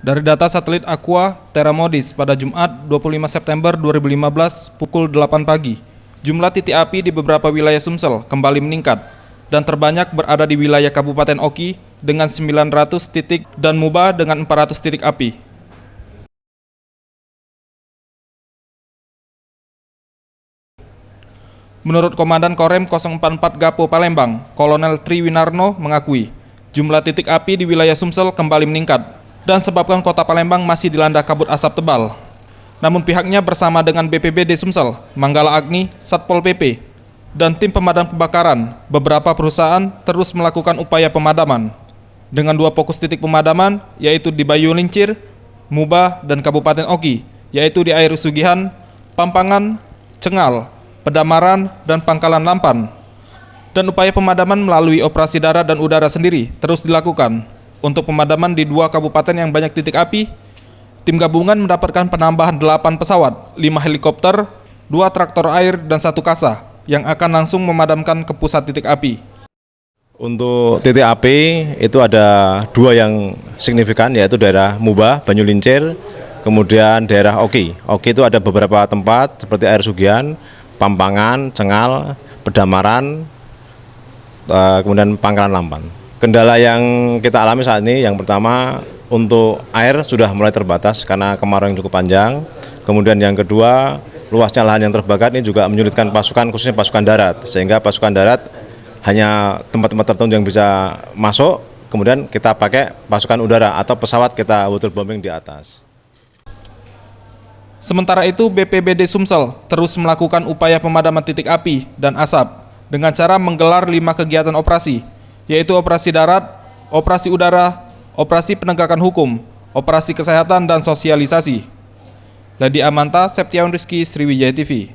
Dari data satelit Aqua Terra Modis pada Jumat 25 September 2015 pukul 8 pagi, jumlah titik api di beberapa wilayah Sumsel kembali meningkat dan terbanyak berada di wilayah Kabupaten Oki dengan 900 titik dan Muba dengan 400 titik api. Menurut Komandan Korem 044 Gapo Palembang, Kolonel Triwinarno mengakui, jumlah titik api di wilayah Sumsel kembali meningkat dan sebabkan kota Palembang masih dilanda kabut asap tebal. Namun pihaknya bersama dengan BPBD Sumsel, Manggala Agni, Satpol PP, dan tim pemadam kebakaran, beberapa perusahaan terus melakukan upaya pemadaman. Dengan 2 fokus titik pemadaman, yaitu di Bayu Lincir, Muba, dan Kabupaten Oki, yaitu di Air Sugihan, Pampangan, Cengal, Pedamaran, dan Pangkalan Lampan. Dan upaya pemadaman melalui operasi darat dan udara sendiri terus dilakukan. Untuk pemadaman di 2 kabupaten yang banyak titik api, tim gabungan mendapatkan penambahan 8 pesawat, 5 helikopter, 2 traktor air, dan 1 kasa yang akan langsung memadamkan ke pusat titik api. Untuk titik api itu ada 2 yang signifikan, yaitu daerah Muba, Banyu Lincir, kemudian daerah Oki. Oki itu ada beberapa tempat seperti Air Sugihan, Pampangan, Cengal, Pedamaran, kemudian Pangkalan Lampan. Kendala yang kita alami saat ini, yang pertama untuk air sudah mulai terbatas karena kemarau yang cukup panjang. Kemudian yang kedua, luasnya lahan yang terbakar ini juga menyulitkan pasukan, khususnya pasukan darat. Sehingga pasukan darat hanya tempat-tempat tertentu yang bisa masuk, kemudian kita pakai pasukan udara atau pesawat kita waterbombing di atas. Sementara itu, BPBD Sumsel terus melakukan upaya pemadaman titik api dan asap dengan cara menggelar 5 kegiatan operasi, yaitu operasi darat, operasi udara, operasi penegakan hukum, operasi kesehatan, dan sosialisasi. Lady Amanta, Septiawan Rizky, Sriwijaya TV.